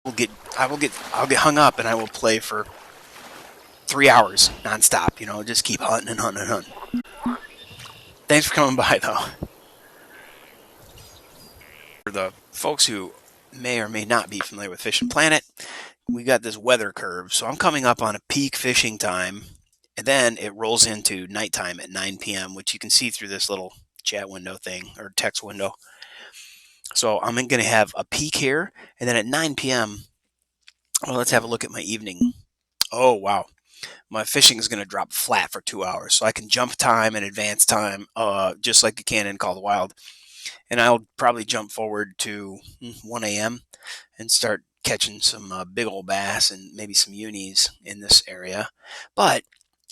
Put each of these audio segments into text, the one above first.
I'll get hung up, and I will play for 3 hours nonstop. Just keep hunting and hunting and hunting. Thanks for coming by, though. For the folks who may or may not be familiar with Fishing Planet, we got this weather curve, so I'm coming up on a peak fishing time, and then it rolls into nighttime at 9 p.m., which you can see through this little chat window thing or text window. So I'm going to have a peak here, and then at 9 p.m., well, let's have a look at my evening. Oh, wow. My fishing is going to drop flat for 2 hours. So I can jump time and advance time, just like you can in Call of the Wild. And I'll probably jump forward to 1 a.m. and start catching some big old bass and maybe some unis in this area. But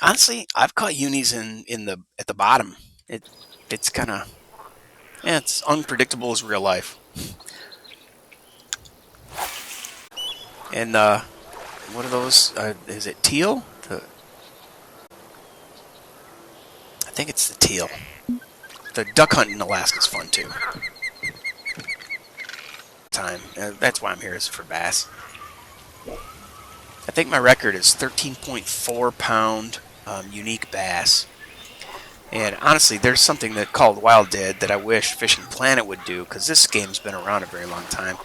honestly, I've caught unis at the bottom. It's kind of, yeah, it's unpredictable as real life. And what are those? Is it teal? I think it's the teal. The duck hunt in Alaska is fun too. That's why I'm here, is for bass. I think my record is 13.4 pound unique bass. And honestly, there's something that Call of the Wild did that I wish Fishing Planet would do, because this game's been around a very long time.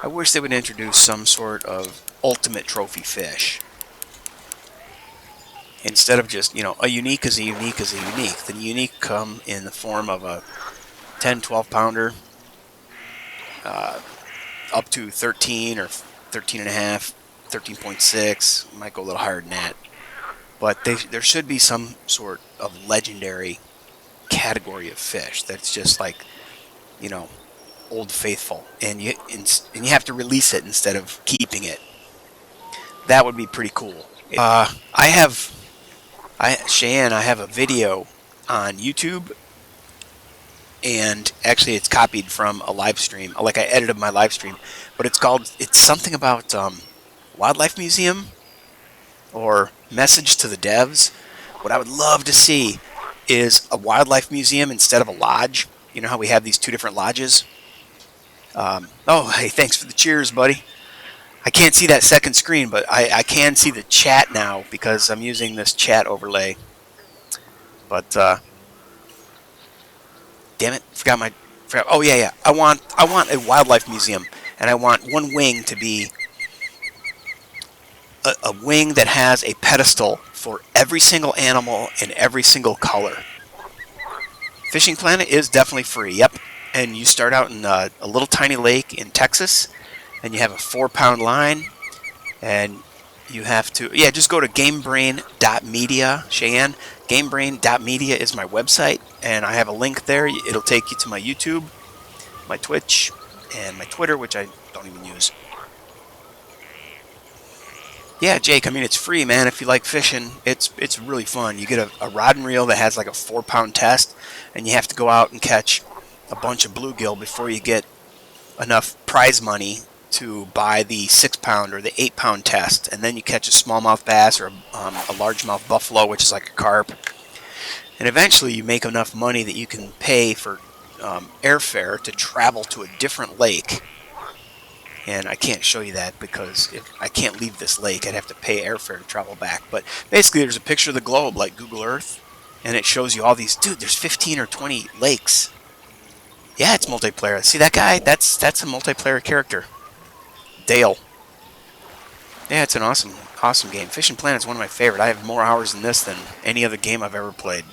I wish they would introduce some sort of ultimate trophy fish. Instead of just, a unique is a unique is a unique. The unique come in the form of a 10, 12 pounder, up to 13 or 13 and a half, 13.6, might go a little higher than that. But there should be some sort of legendary category of fish that's just like, Old Faithful, and you have to release it instead of keeping it. That would be pretty cool. Cheyenne, I have a video on YouTube, and actually it's copied from a live stream. Like, I edited my live stream, but it's something about Wildlife Museum or Message to the Devs. What I would love to see is a wildlife museum instead of a lodge. You know how we have these two different lodges? Oh, hey, thanks for the cheers, buddy. I can't see that second screen, but I can see the chat now because I'm using this chat overlay. But damn it, forgot. Oh yeah. I want a wildlife museum, and I want one wing to be a wing that has a pedestal for every single animal in every single color. Fishing Planet is definitely free. Yep, and you start out in a little tiny lake in Texas, and you have a 4-pound line, and you have to, just go to GameBrain.media, Cheyenne. GameBrain.media is my website, and I have a link there. It'll take you to my YouTube, my Twitch, and my Twitter, which I don't even use. Yeah, Jake, I mean, it's free, man. If you like fishing, it's really fun. You get a rod and reel that has like a 4-pound test, and you have to go out and catch a bunch of bluegill before you get enough prize money to buy the 6-pound or the 8-pound test, and then you catch a smallmouth bass or a largemouth buffalo, which is like a carp, and eventually you make enough money that you can pay for airfare to travel to a different lake. And I can't show you that because if I can't leave this lake, I'd have to pay airfare to travel back. But basically, there's a picture of the globe like Google Earth, and it shows you all these. Dude, there's 15 or 20 lakes. Yeah, it's multiplayer. See that guy? That's a multiplayer character. Dale. Yeah, it's an awesome game. Fishing Planet's one of my favorite. I have more hours in this than any other game I've ever played.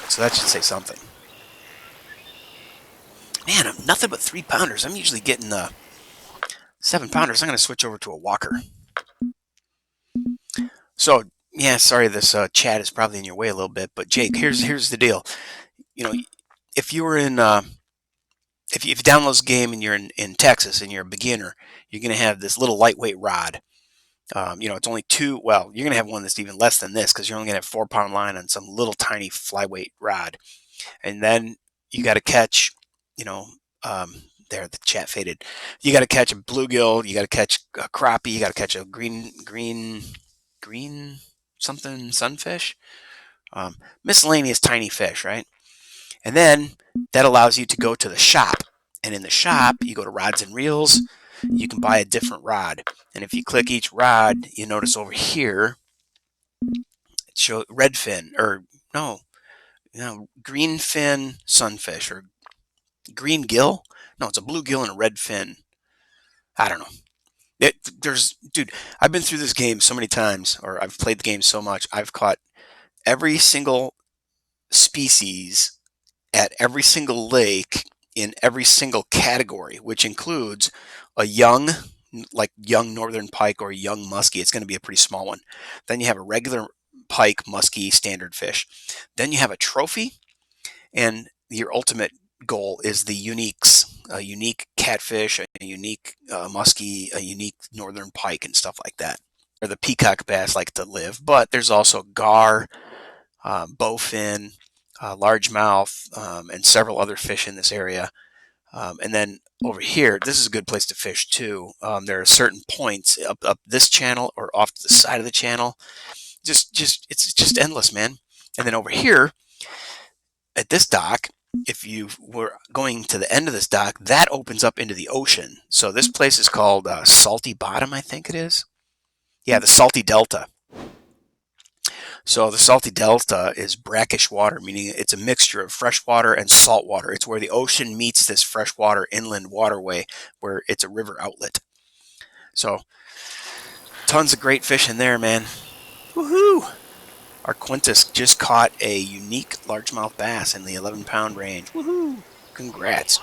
So that should say something. Man, I'm nothing but 3-pounders. I'm usually getting 7-pounders. I'm going to switch over to a walker. So, yeah, sorry this chat is probably in your way a little bit, but Jake, here's the deal. If you were in if you download this game and you're in Texas and you're a beginner, you're going to have this little lightweight rod. It's only two. Well, you're going to have one that's even less than this because you're only going to have 4-pound line on some little tiny flyweight rod. And then you got to catch, there the chat faded. You got to catch a bluegill. You got to catch a crappie. You got to catch a green something sunfish. Miscellaneous tiny fish, right? And then that allows you to go to the shop. And in the shop, you go to rods and reels. you can buy a different rod. And if you click each rod, you notice over here it shows redfin, or no, greenfin sunfish, or green gill. No, it's a bluegill and a redfin. I don't know. Dude, I've been through this game so many times, or I've played the game so much. I've caught every single species at every single lake in every single category, which includes a young northern pike or a young muskie. It's going to be a pretty small one. Then you have a regular pike, muskie, standard fish. Then you have a trophy, and your ultimate goal is the uniques, a unique catfish, a unique muskie, a unique northern pike, and stuff like that. Or the peacock bass like to live, but there's also gar, bowfin, largemouth, and several other fish in this area. And then over here, this is a good place to fish too. There are certain points up this channel or off to the side of the channel. It's just endless, man. And then over here at this dock, if you were going to the end of this dock, that opens up into the ocean. So this place is called Salty Bottom, I think it is. Yeah, the Salty Delta. So the Salty Delta is brackish water, meaning it's a mixture of fresh water and salt water. It's where the ocean meets this freshwater inland waterway, where it's a river outlet. So tons of great fish in there, man. Woohoo! Our Quintus just caught a unique largemouth bass in the 11-pound range. Woohoo! Congrats.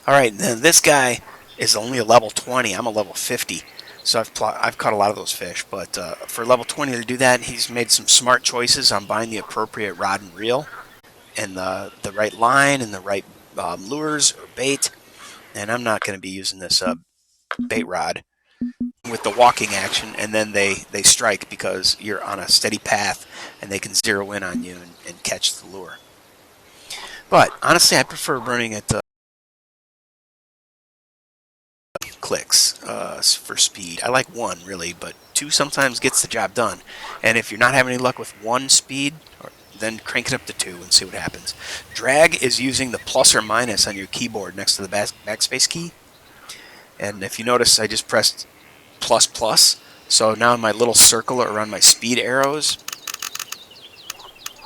All right, then this guy is only a level 20. I'm a level 50. So I've caught a lot of those fish, but for level 20 to do that, he's made some smart choices on buying the appropriate rod and reel, and the right line, and the right lures or bait. And I'm not going to be using this bait rod with the walking action, and then they strike because you're on a steady path, and they can zero in on you and catch the lure. But honestly, I prefer burning at clicks for speed. I like one really, but two sometimes gets the job done. And if you're not having any luck with one speed, then crank it up to two and see what happens. Drag is using the plus or minus on your keyboard next to the backspace key. And if you notice, I just pressed plus plus. So now my little circle around my speed arrows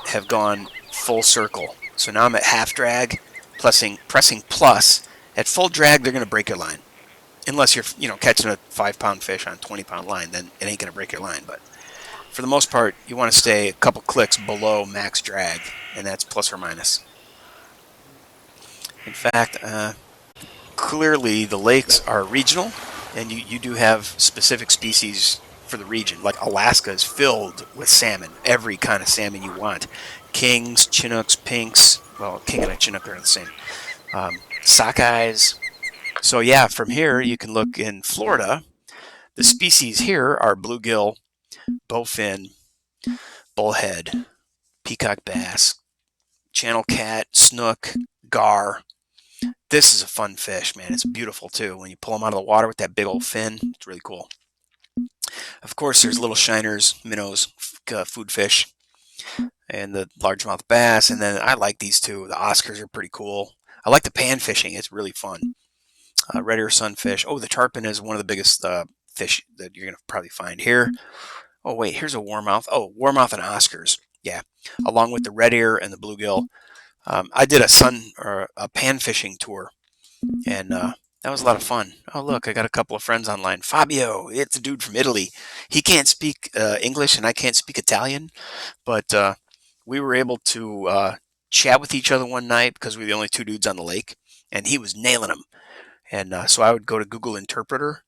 have gone full circle. So now I'm at half drag, pressing plus. At full drag, they're going to break your line. Unless you're catching a 5-pound fish on a 20-pound line, then it ain't going to break your line. But for the most part, you want to stay a couple clicks below max drag, and that's plus or minus. In fact, clearly the lakes are regional, and you do have specific species for the region. Like Alaska is filled with salmon, every kind of salmon you want. Kings, Chinooks, pinks. Well, king and a Chinook are the same. Sockeyes. So yeah, from here you can look in Florida. The species here are bluegill, bowfin, bullhead, peacock bass, channel cat, snook, gar. This is a fun fish, man. It's beautiful too. When you pull them out of the water with that big old fin, it's really cool. Of course, there's little shiners, minnows, food fish, and the largemouth bass. And then I like these two. The Oscars are pretty cool. I like the pan fishing. It's really fun. Red ear sunfish. Oh, the tarpon is one of the biggest fish that you're going to probably find here. Oh, wait, here's a warmouth. Oh, warmouth and Oscars. Yeah, along with the red ear and the bluegill. I did a pan fishing tour, and that was a lot of fun. Oh, look, I got a couple of friends online. Fabio, it's a dude from Italy. He can't speak English, and I can't speak Italian, but we were able to chat with each other one night because we were the only two dudes on the lake, and he was nailing them. And so I would go to Google Interpreter,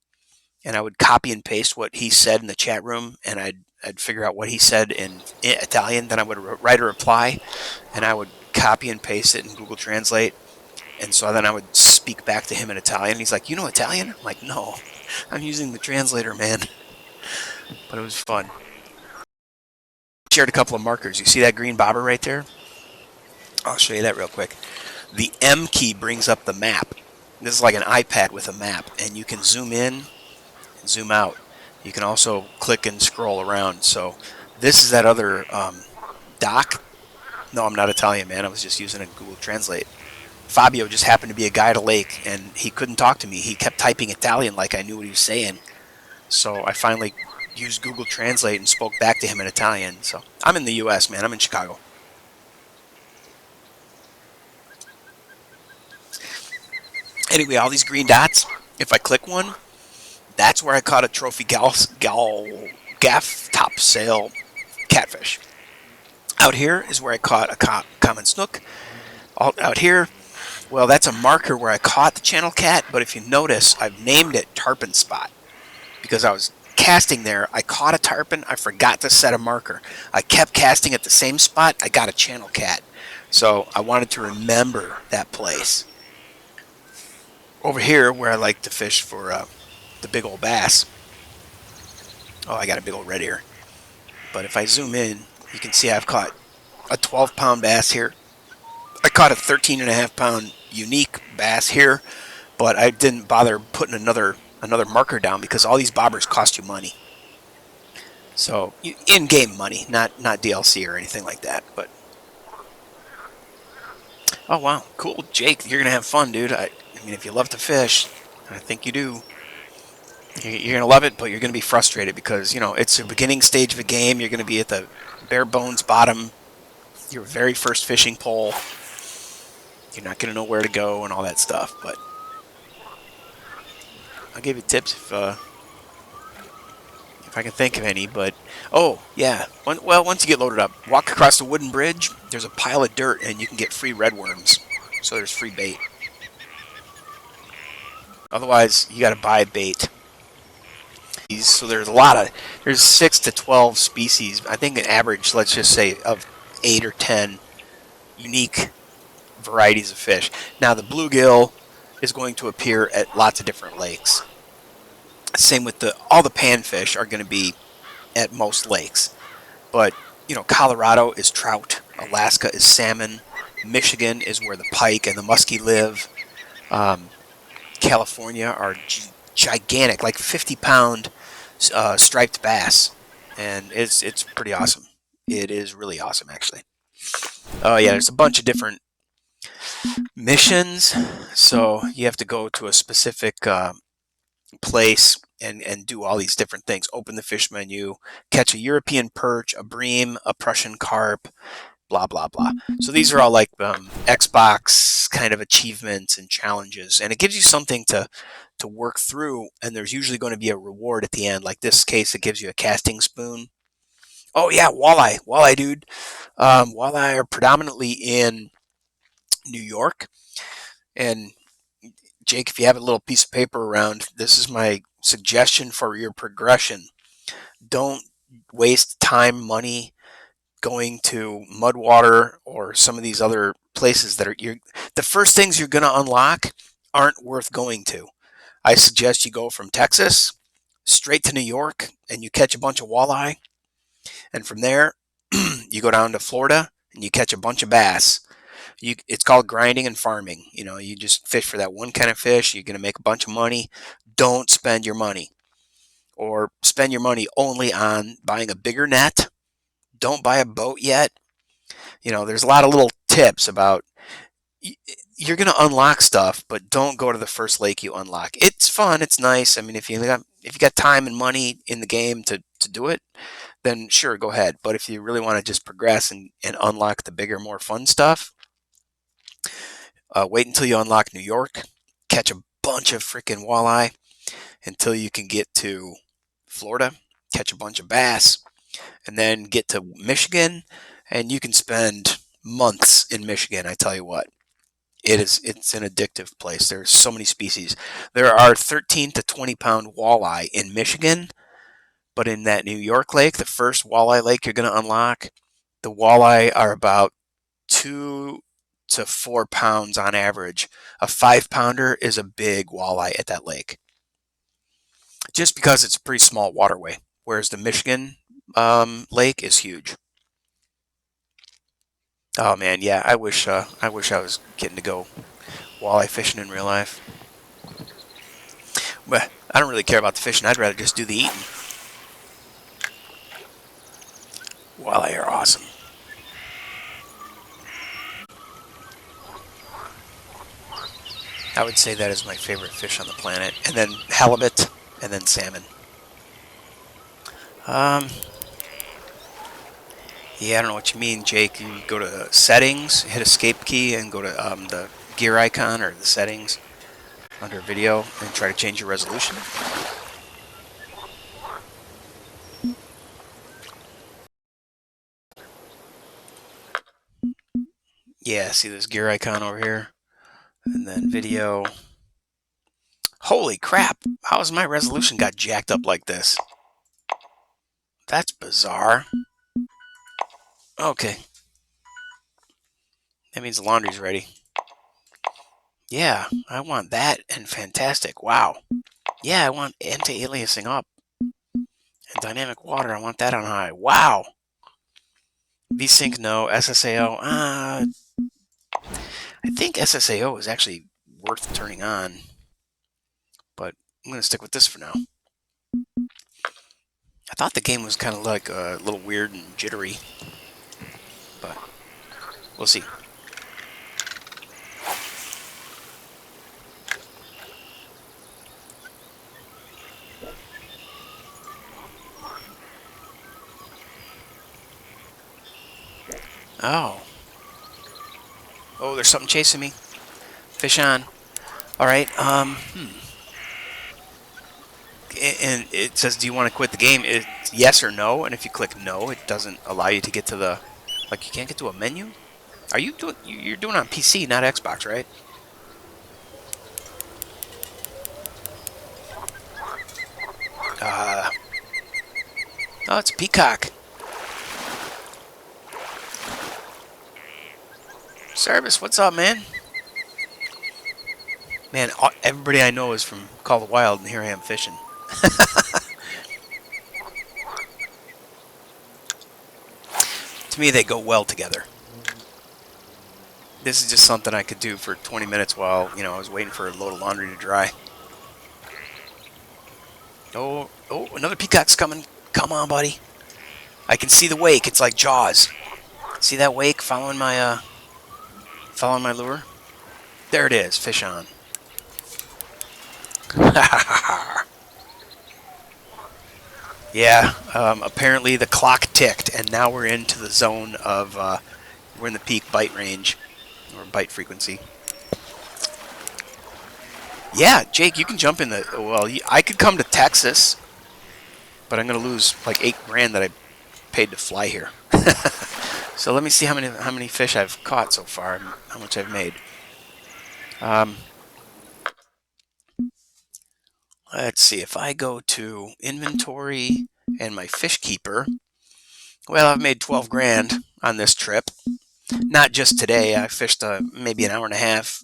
and I would copy and paste what he said in the chat room, and I'd figure out what he said in Italian. Then I would write a reply, and I would copy and paste it in Google Translate. And so then I would speak back to him in Italian. He's like, "You know Italian?" I'm like, "No, I'm using the translator, man." But it was fun. Shared a couple of markers. You see that green bobber right there? I'll show you that real quick. The M key brings up the map. This is like an iPad with a map, and you can zoom in and zoom out. You can also click and scroll around. So this is that other dock, No, I'm not Italian, man. I was just using a Google Translate. Fabio just happened to be a guy at a lake, and he couldn't talk to me. He kept typing Italian like I knew what he was saying. So I finally used Google Translate and spoke back to him in Italian. So I'm in the U.S., man. I'm in Chicago. Anyway, all these green dots, if I click one, that's where I caught a trophy gaff top sail catfish. Out here is where I caught a common snook. Out here, well, that's a marker where I caught the channel cat, but if you notice, I've named it Tarpon Spot because I was casting there. I caught a tarpon. I forgot to set a marker. I kept casting at the same spot. I got a channel cat. So I wanted to remember that place. Over here, where I like to fish for the big old bass. Oh, I got a big old red ear. But if I zoom in, you can see I've caught a 12-pound bass here. I caught a 13.5-pound unique bass here, but I didn't bother putting another marker down because all these bobbers cost you money. So in-game money, not DLC or anything like that. But oh wow, cool, Jake, you're gonna have fun, dude. I mean, if you love to fish, I think you do. You're gonna love it, but you're gonna be frustrated because it's a beginning stage of a game. You're gonna be at the bare bones bottom, your very first fishing pole. You're not gonna know where to go and all that stuff. But I'll give you tips if I can think of any. But oh yeah, once you get loaded up, walk across the wooden bridge. There's a pile of dirt, and you can get free redworms. So there's free bait. Otherwise, you got to buy bait. So there's 6 to 12 species. I think an average, let's just say, of 8 or 10 unique varieties of fish. Now the bluegill is going to appear at lots of different lakes. Same with all the panfish are going to be at most lakes. But Colorado is trout, Alaska is salmon, Michigan is where the pike and the muskie live. California are gigantic, like 50-pound striped bass, and it's pretty awesome. It is really awesome, actually. Oh yeah, there's a bunch of different missions, so you have to go to a specific place and do all these different things. Open the fish menu, catch a European perch, a bream, a Prussian carp, blah blah blah. So these are all like Xbox kind of achievements and challenges, and it gives you something to work through. And there's usually going to be a reward at the end. Like this case, it gives you a casting spoon. Oh yeah, walleye, dude. Walleye are predominantly in New York, and Jake, if you have a little piece of paper around, this is my suggestion for your progression. Don't waste time, money going to Mudwater or some of these other places that are the first things you're going to unlock aren't worth going to. I suggest you go from Texas straight to New York and you catch a bunch of walleye, and from there you go down to Florida and you catch a bunch of bass. It's called grinding and farming. You just fish for that one kind of fish. You're going to make a bunch of money. Don't spend your money, or spend your money only on buying a bigger net. Don't buy a boat yet. There's a lot of little tips about you're going to unlock stuff, but don't go to the first lake you unlock. It's fun. It's nice. I mean, if you got time and money in the game to do it, then sure, go ahead. But if you really want to just progress and unlock the bigger, more fun stuff, wait until you unlock New York, catch a bunch of freaking walleye until you can get to Florida, catch a bunch of bass, and then get to Michigan, and you can spend months in Michigan. I tell you what, it's an addictive place. There's so many species. There are 13 to 20-pound walleye in Michigan, but in that New York lake, the first walleye lake you're going to unlock, the walleye are about 2 to 4 pounds on average. A 5-pounder is a big walleye at that lake, just because it's a pretty small waterway, whereas the Michigan lake is huge. Oh man, yeah, I wish I was getting to go walleye fishing in real life. But I don't really care about the fishing. I'd rather just do the eating. Walleye are awesome. I would say that is my favorite fish on the planet. And then halibut, and then salmon. Um, yeah, I don't know what you mean, Jake. You go to settings, hit escape key, and go to the gear icon or the settings under video and try to change your resolution. Yeah, see this gear icon over here? And then video. Holy crap! How's my resolution got jacked up like this? That's bizarre. Okay. That means the laundry's ready. Yeah, I want that and fantastic. Wow. Yeah, I want anti-aliasing up. And dynamic water, I want that on high. Wow. VSync, no. SSAO, I think SSAO is actually worth turning on. But I'm going to stick with this for now. I thought the game was kind of like a little weird and jittery. But we'll see. Oh. Oh, there's something chasing me. Fish on. Alright, And it says, do you want to quit the game? It's yes or no, and if you click no, it doesn't allow you to get to the... Like, you can't get to a menu? Are you doing... You're doing it on PC, not Xbox, right? Oh, it's a peacock. Service, what's up, man? Man, everybody I know is from Call of the Wild, and here I am fishing. To me, they go well together. This is just something I could do for 20 minutes while, I was waiting for a load of laundry to dry. Oh, another peacock's coming. Come on, buddy. I can see the wake. It's like Jaws. See that wake following my lure? There it is. Fish on. Yeah, apparently the clock ticked, and now we're into the zone of, we're in the peak bite range, or bite frequency. Yeah, Jake, you can jump in the, well, I could come to Texas, but I'm going to lose like $8,000 that I paid to fly here. So let me see how many fish I've caught so far, and how much I've made. Let's see, if I go to inventory and my fish keeper, well, I've made 12 grand on this trip. Not just today. I fished maybe an hour and a half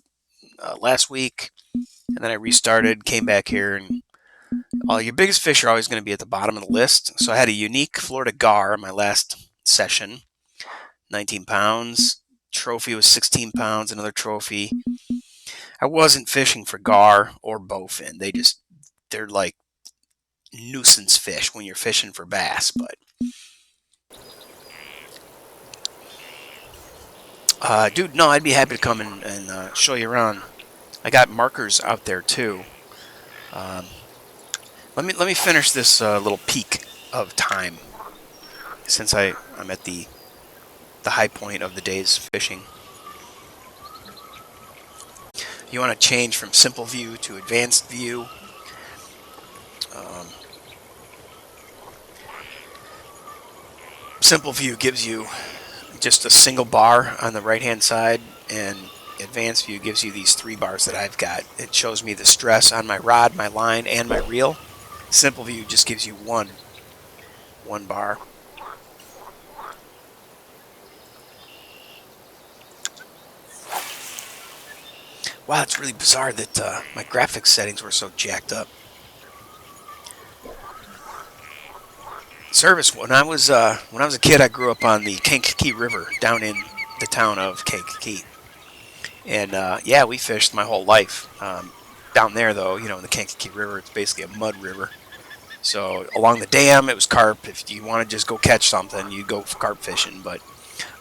last week, and then I restarted, came back here, and your biggest fish are always going to be at the bottom of the list. So I had a unique Florida gar in my last session, 19 pounds. Trophy was 16 pounds, another trophy. I wasn't fishing for gar or bowfin. They're like nuisance fish when you're fishing for bass, but dude, no, I'd be happy to come and show you around. I got markers out there too. Let me finish this little peak of time, since I'm at the high point of the day's fishing. You want to change from simple view to advanced view. Simple view gives you just a single bar on the right hand side, and advanced view gives you these 3 bars that I've got. It shows me the stress on my rod, my line, and my reel. Simple view just gives you one bar. Wow, it's really bizarre that my graphics settings were so jacked up. Service. When I was a kid, I grew up on the Kankakee River down in the town of Kankakee, and yeah, we fished my whole life. Down there, though, in the Kankakee River, it's basically a mud river. So along the dam, it was carp. If you want to just go catch something, you go carp fishing. But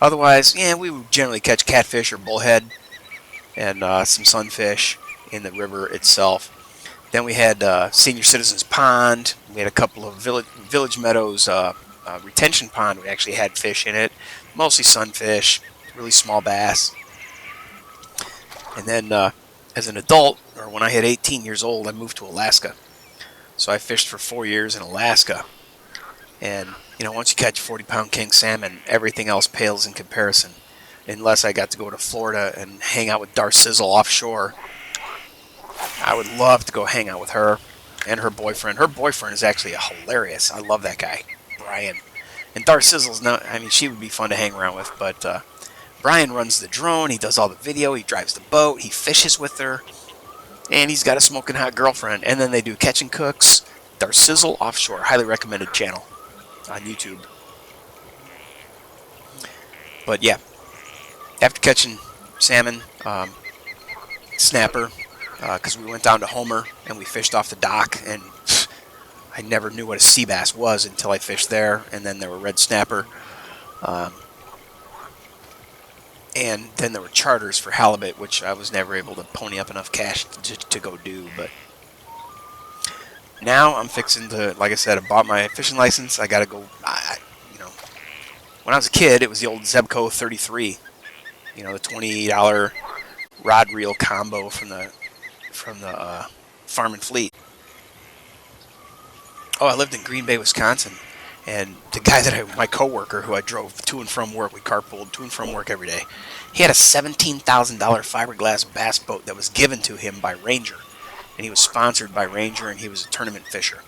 otherwise, yeah, we would generally catch catfish or bullhead and some sunfish in the river itself. Then we had Senior Citizens Pond. We had a couple of Village Meadows retention pond. We actually had fish in it, mostly sunfish, really small bass. And then as an adult, or when I hit 18 years old, I moved to Alaska. So I fished for 4 years in Alaska. And, you know, once you catch 40-pound king salmon, everything else pales in comparison. Unless I got to go to Florida and hang out with Sizzle offshore. I would love to go hang out with her and her boyfriend. Her boyfriend is actually hilarious. I love that guy, Brian. And Sizzle's not, I mean, she would be fun to hang around with, but Brian runs the drone, he does all the video, he drives the boat, he fishes with her, and he's got a smoking hot girlfriend. And then they do catch and cooks. Sizzle Offshore, highly recommended channel on YouTube. But yeah, after catching salmon, snapper, because we went down to Homer and we fished off the dock, and I never knew what a sea bass was until I fished there, and then there were red snapper. And then there were charters for halibut, which I was never able to pony up enough cash to go do. But now I'm fixing to, like I said, I bought my fishing license. I got to go, you know, when I was a kid, it was the old Zebco 33, you know, the $20 rod reel combo from the Farm and Fleet. Oh, I lived in Green Bay, Wisconsin. And the guy my coworker, who I drove to and from work, we carpooled to and from work every day. He had a $17,000 fiberglass bass boat that was given to him by Ranger, and he was sponsored by Ranger, and he was a tournament fisher.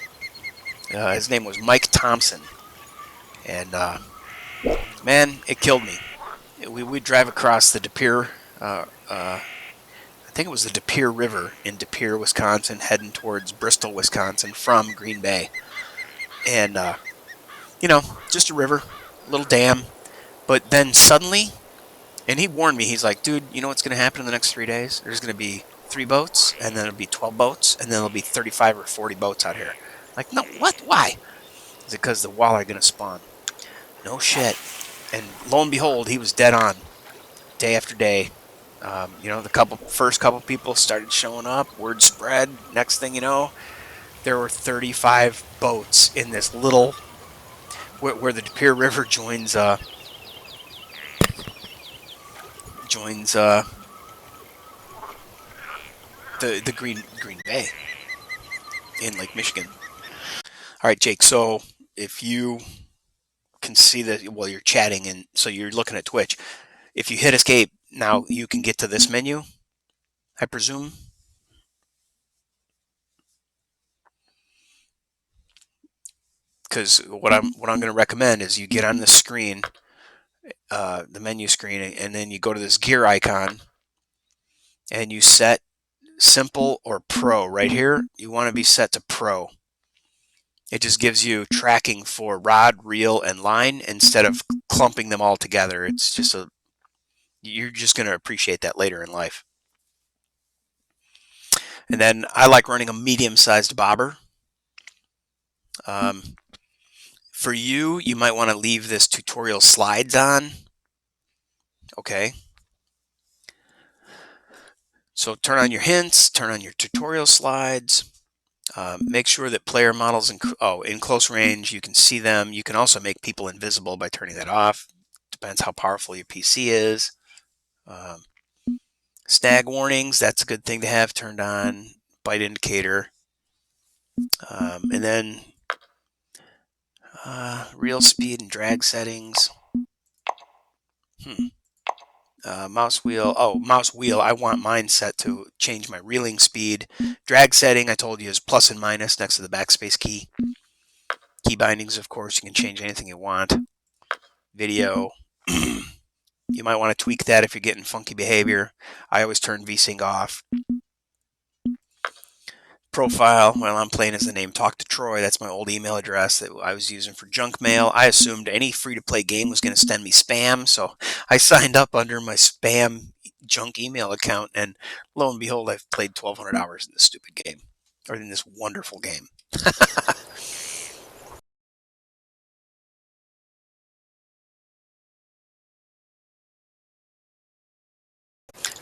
His name was Mike Thompson, and man, it killed me. We'd drive across the De Pere, I think it was the De Pere River in De Pere, Wisconsin, heading towards Bristol, Wisconsin from Green Bay, and you know, just a river, a little dam. But then suddenly, and he warned me, he's like, dude, you know what's going to happen in the next 3 days? There's going to be 3 boats, and then it'll be 12 boats, and then there'll be 35 or 40 boats out here. Like, no, what? Why? Is it because the walleye are going to spawn? No shit. And lo and behold, he was dead on, day after day. You know, the first couple people started showing up, word spread. Next thing you know, there were 35 boats in this little, where the De Pere River joins the Green Bay in Lake Michigan. All right, Jake. So if you can see that while you're chatting, and so you're looking at Twitch, if you hit escape now, you can get to this menu, I presume. Because what I'm going to recommend is you get on the screen, the menu screen, and then you go to this gear icon, and you set simple or pro. Right here, you want to be set to pro. It just gives you tracking for rod, reel, and line instead of clumping them all together. It's just you're just going to appreciate that later in life. And then I like running a medium-sized bobber. For you might want to leave this tutorial slides on. Okay. So turn on your hints, turn on your tutorial slides. Make sure that player models in close range, you can see them. You can also make people invisible by turning that off. Depends how powerful your PC is. Snag warnings, that's a good thing to have turned on. Bite indicator. And then reel speed and drag settings. Mouse wheel. Oh, mouse wheel. I want mine set to change my reeling speed. Drag setting, I told you, is plus and minus next to the backspace key. Key bindings, of course, you can change anything you want. Video. You might want to tweak that if you're getting funky behavior. I always turn VSync off. Profile, well, I'm playing as the name Talk to Troy. That's my old email address that I was using for junk mail. I assumed any free-to-play game was going to send me spam, so I signed up under my spam junk email account, and lo and behold, I've played 1,200 hours in this stupid game, or in this wonderful game.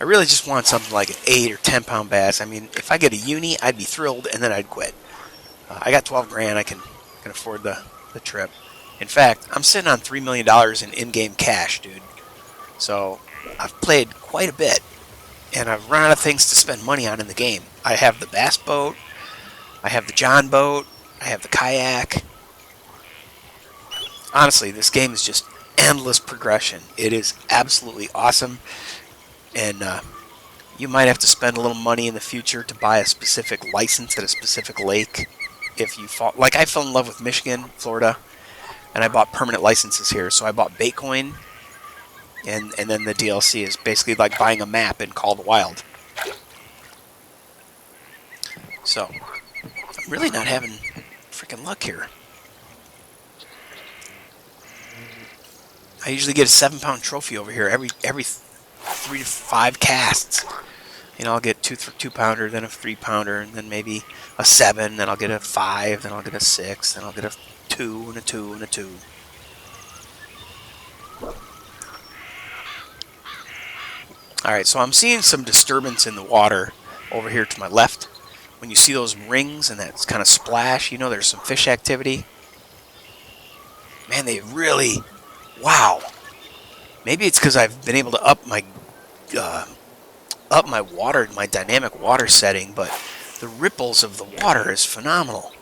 I I really just want something like an 8 or 10 pound bass. I mean, if I get a uni, I'd be thrilled, and then I'd quit. I got 12 grand. I can afford the trip. In fact, I'm sitting on $3 million in in-game cash, dude. So I've played quite a bit, and I've run out of things to spend money on in the game. I have the bass boat, I have the John boat, I have the kayak. Honestly, this game is just endless progression. It is absolutely awesome, and you might have to spend a little money in the future to buy a specific license at a specific lake. If you fall, like I fell in love with Michigan, Florida, and I bought permanent licenses here. So I bought Baitcoin, and then the DLC is basically like buying a map in Call of the Wild. So I'm really not having freaking luck here. I usually get a 7-pound trophy over here every 3 to 5 casts. You know, I'll get 2-pounder, then a 3-pounder, and then maybe a 7, then I'll get a 5, then I'll get a 6, then I'll get a 2 and a 2 and a 2. Alright, so I'm seeing some disturbance in the water over here to my left. When you see those rings and that kind of splash, you know there's some fish activity. Man, they really... Wow. Maybe it's because I've been able to up my water, my dynamic water setting, but the ripples of the water is phenomenal.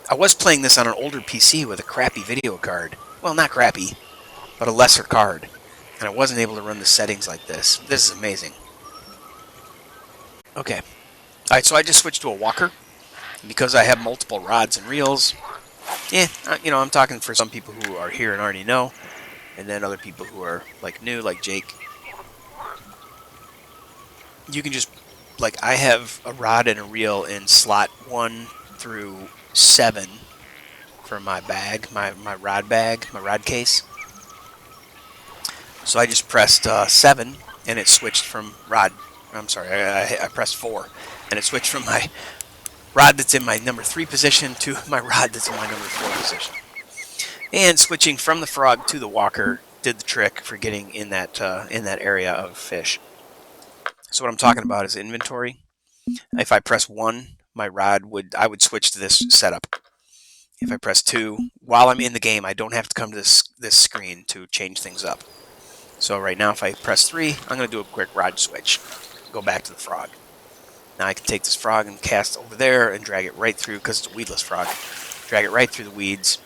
I was playing this on an older PC with a crappy video card. Well, not crappy, but a lesser card. And I wasn't able to run the settings like this. This is amazing. Okay. Alright, so I just switched to a walker. Because I have multiple rods and reels, you know, I'm talking for some people who are here and already know, and then other people who are like new, like Jake. You can just, like, I have a rod and a reel in slot 1 through 7 for my bag, my rod bag, my rod case. So I just pressed 7, and it switched from rod. I'm sorry, I pressed 4, and it switched from my rod that's in my number 3 position to my rod that's in my number 4 position. And switching from the frog to the walker did the trick for getting in that area of fish. So what I'm talking about is inventory. If I press 1, my rod I would switch to this setup. If I press 2, while I'm in the game, I don't have to come to this screen to change things up. So right now, if I press 3, I'm going to do a quick rod switch. Go back to the frog. Now I can take this frog and cast over there and drag it right through, because it's a weedless frog. Drag it right through the weeds.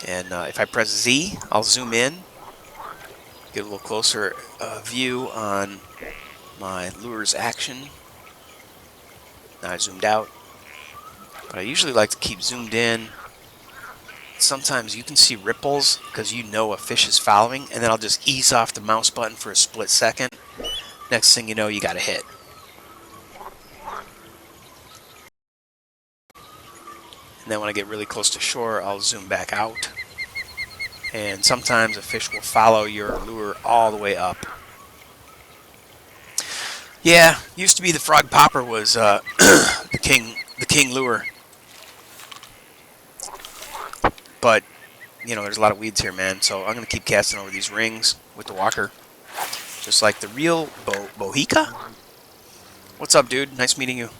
And if I press Z, I'll zoom in. Get a little closer view on my lure's action. Now I zoomed out. But I usually like to keep zoomed in. Sometimes you can see ripples because you know a fish is following, and then I'll just ease off the mouse button for a split second. Next thing you know, you got a hit. And then when I get really close to shore, I'll zoom back out. And sometimes a fish will follow your lure all the way up. Yeah, used to be the frog popper was the king lure. But, you know, there's a lot of weeds here, man. So I'm going to keep casting over these rings with the walker. Just like the real Bohica. What's up, dude? Nice meeting you.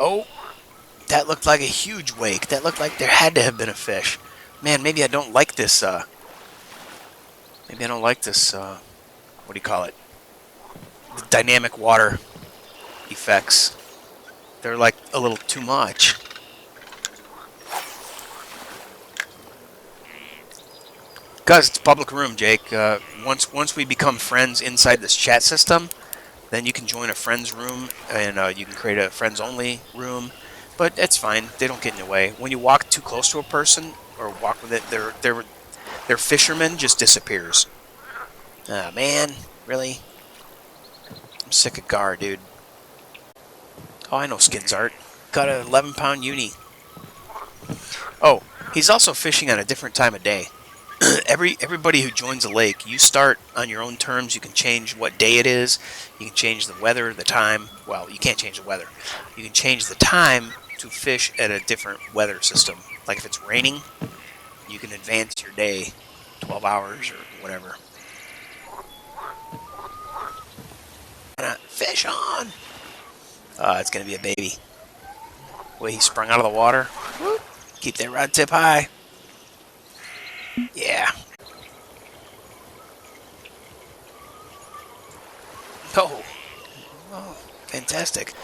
Oh, that looked like a huge wake. That looked like there had to have been a fish. Man, maybe I don't like this, maybe I don't like this, what do you call it? The dynamic water effects. They're like a little too much. Because it's a public room, Jake. Once we become friends inside this chat system, then you can join a friends room, and you can create a friends only room. But it's fine. They don't get in your way. When you walk too close to a person or walk with it, their fisherman just disappears. Ah, man, really? I'm sick of Gar, dude. Oh, I know Skid's art. Got an 11-pound uni. Oh, he's also fishing on a different time of day. Everybody who joins a lake, you start on your own terms. You can change what day it is. You can change the weather, the time. Well, you can't change the weather. You can change the time to fish at a different weather system. Like if it's raining, you can advance your day 12 hours or whatever. Fish on! It's going to be a baby. Wait, he sprung out of the water. Whoop. Keep that rod tip high. Yeah. Oh. Oh, fantastic.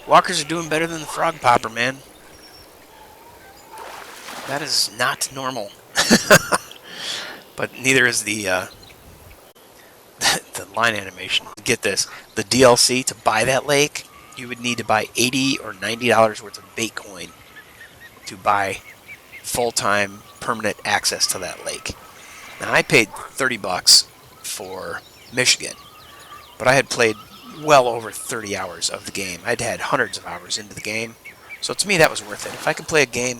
Walkers are doing better than the frog popper, man. That is not normal. But neither is the the line animation. Get this, the DLC to buy that lake, you would need to buy $80 or $90 worth of bait coin to buy full-time permanent access to that lake. Now I paid $30 for Michigan, but I had played well over 30 hours of the game. I'd had hundreds of hours into the game, so to me that was worth it. If I can play a game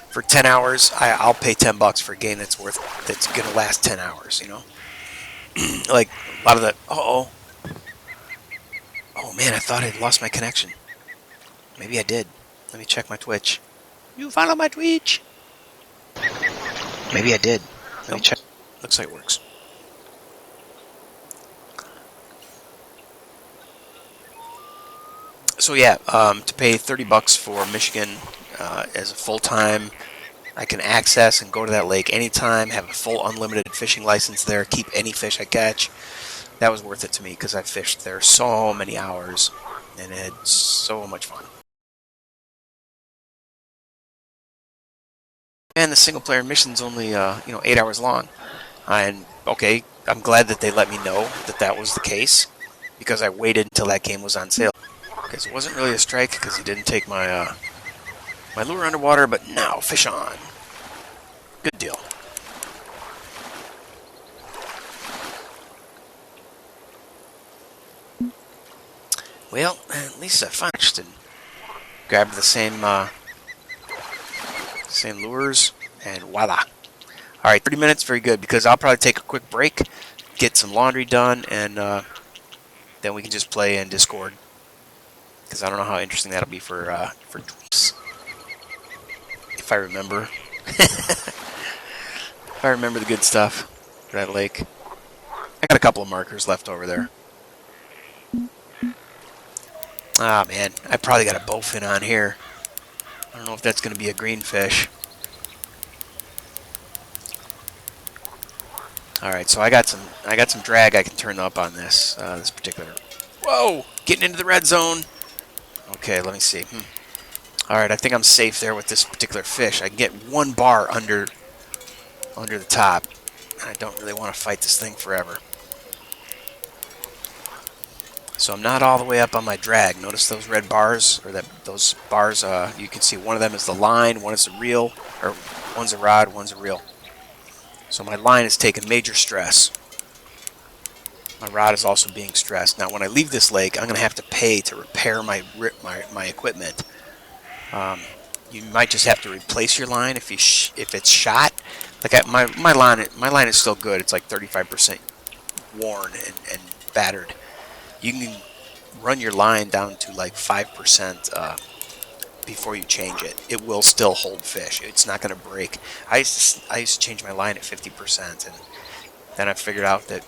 for 10 hours, I'll pay $10 for a game that's gonna last 10 hours. You know, like a lot of the oh man, I thought I'd lost my connection. Maybe I did. Let me check my Twitch. You follow my Twitch? Maybe I did. Let me check. Looks like it works. So yeah, to pay $30 for Michigan as a full-time, I can access and go to that lake anytime, have a full unlimited fishing license there, keep any fish I catch. That was worth it to me because I fished there so many hours and had so much fun. And the single-player mission's only 8 hours long. And okay, I'm glad that they let me know that that was the case because I waited until that game was on sale. Because it wasn't really a strike because he didn't take my my lure underwater, but now fish on. Good deal. Well, at least I finished and grabbed the same lures, and voila. All right, 30 minutes, very good, because I'll probably take a quick break, get some laundry done, and then we can just play in Discord. Because I don't know how interesting that'll be for tweets. If I remember. If I remember the good stuff for that lake. I got a couple of markers left over there. Ah, man, I probably got a bowfin on here. I don't know if that's going to be a green fish. All right, so I got some drag I can turn up on this this particular. Whoa, getting into the red zone. Okay, let me see. All right, I think I'm safe there with this particular fish. I can get one bar under the top. I don't really want to fight this thing forever. So I'm not all the way up on my drag. Notice those red bars, or those bars. You can see one of them is the line, one is the reel, or one's a rod, one's a reel. So my line is taking major stress. My rod is also being stressed. Now when I leave this lake, I'm going to have to pay to repair my equipment. You might just have to replace your line if it's shot. Like my line is still good. It's like 35% worn and battered. You can run your line down to like 5% before you change it. It will still hold fish. It's not going to break. I used to change my line at 50%, and then I figured out that,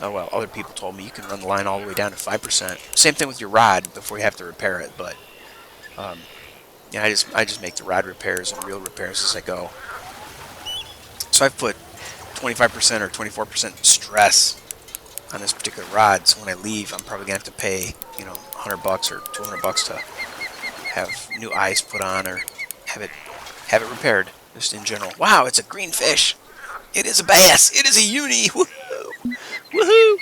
oh well, other people told me you can run the line all the way down to 5%. Same thing with your rod before you have to repair it, but yeah, I just make the rod repairs and reel repairs as I go. So I've put 25% or 24% stress on this particular rod. So when I leave, I'm probably gonna have to pay, $100 or $200 to have new eyes put on or have it repaired. Just in general. Wow, it's a green fish. It is a bass. It is a uni. Woohoo! Woohoo!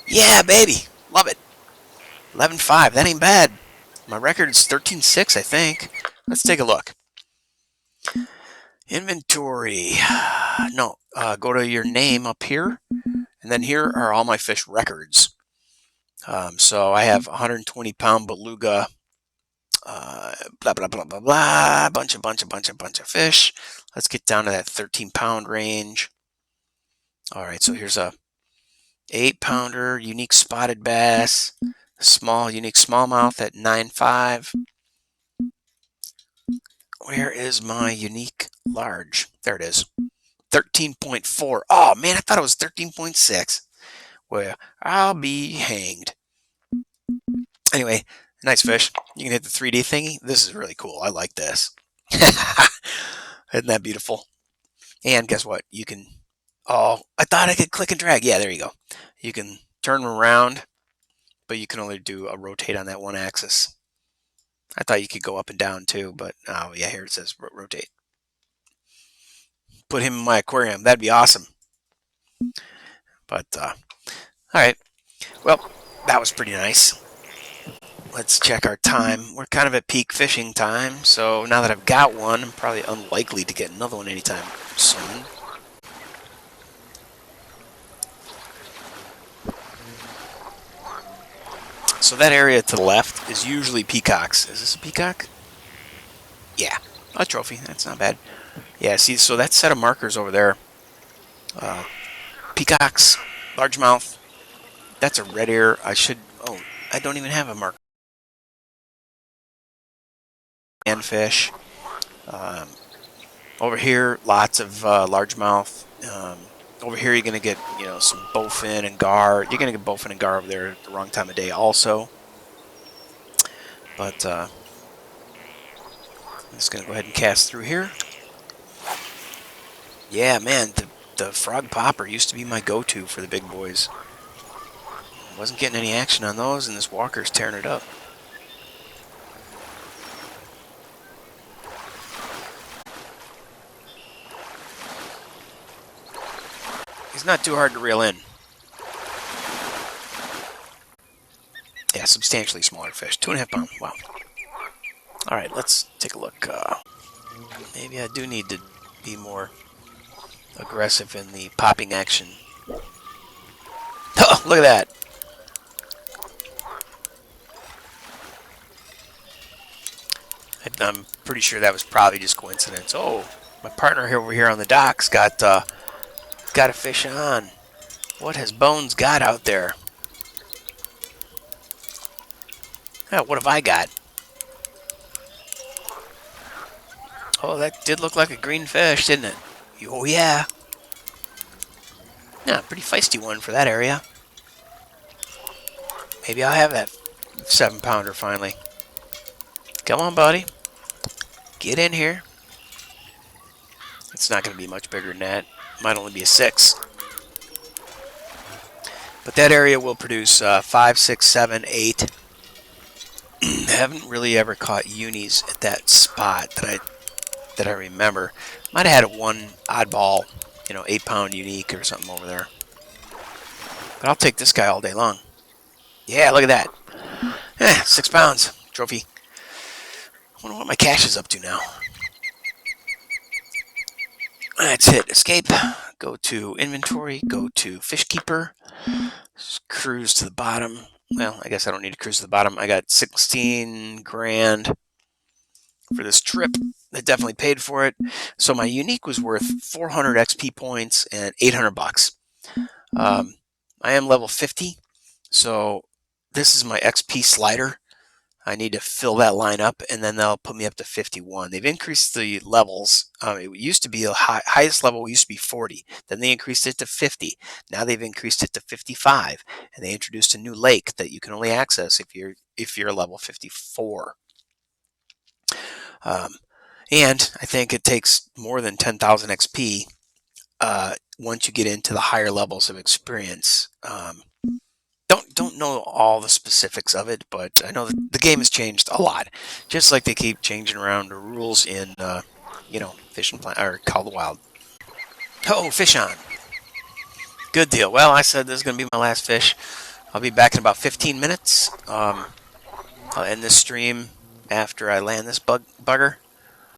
Yeah, baby, love it. 11.5. That ain't bad. My record is 13.6, I think. Let's take a look. Inventory. No, go to your name up here, and then here are all my fish records. So I have 120-pound beluga blah, blah, blah, blah, blah. Bunch of fish. Let's get down to that 13-pound range. All right, so here's a 8-pounder, unique spotted bass, small, unique smallmouth at 9.5. Where is my unique large? There it is. 13.4. Oh, man, I thought it was 13.6. Well, I'll be hanged. Anyway, nice fish. You can hit the 3D thingy. This is really cool. I like this. Isn't that beautiful? And guess what? You can... Oh, I thought I could click and drag. Yeah, there you go. You can turn around, but you can only do a rotate on that one axis. I thought you could go up and down too, but oh yeah, here it says rotate. Put him in my aquarium. That'd be awesome. But all right. Well, that was pretty nice. Let's check our time. We're kind of at peak fishing time, so now that I've got one, I'm probably unlikely to get another one anytime soon. So that area to the left is usually peacocks. Is this a peacock? Yeah, a trophy. That's not bad. Yeah, see, so that set of markers over there. Peacocks, largemouth. That's a red ear. Oh, I don't even have a marker. And fish. Over here, lots of largemouth. Over here, you're gonna get some bowfin and gar. You're gonna get bowfin and gar over there at the wrong time of day, also. But I'm just gonna go ahead and cast through here. Yeah, man, the frog popper used to be my go-to for the big boys. Wasn't getting any action on those, and this walker's tearing it up. He's not too hard to reel in. Yeah, substantially smaller fish. 2.5 pounds. Wow. All right, let's take a look. Maybe I do need to be more aggressive in the popping action. Oh, look at that. I'm pretty sure that was probably just coincidence. Oh, my partner over here on the docks got a fish on. What has Bones got out there? Oh, what have I got? Oh, that did look like a green fish, didn't it? Oh, yeah. Yeah, pretty feisty one for that area. Maybe I'll have that 7-pounder finally. Come on, buddy. Get in here. It's not going to be much bigger than that. Might only be a 6. But that area will produce 5, 6, 7, 8. Haven't really ever caught unis at that spot that I remember. Might have had one oddball, 8-pound unique or something over there. But I'll take this guy all day long. Yeah, look at that. 6 pounds. Trophy. I wonder what my cache is up to now. Let's hit escape. Go to inventory. Go to fish keeper. Just cruise to the bottom. Well, I guess I don't need to cruise to the bottom. I got 16 grand for this trip. I definitely paid for it. So my unique was worth 400 XP points and 800 bucks. I am level 50, so this is my XP slider. I need to fill that line up, and then they'll put me up to 51. They've increased the levels. It used to be the highest level used to be 40. Then they increased it to 50. Now they've increased it to 55, and they introduced a new lake that you can only access if you're level 54. And I think it takes more than 10,000 XP once you get into the higher levels of experience. Don't know all the specifics of it, but I know that the game has changed a lot. Just like they keep changing around the rules in, Fish and Planet or Call of the Wild. Oh, fish on. Good deal. Well, I said this is going to be my last fish. I'll be back in about 15 minutes. I'll end this stream after I land this bugger.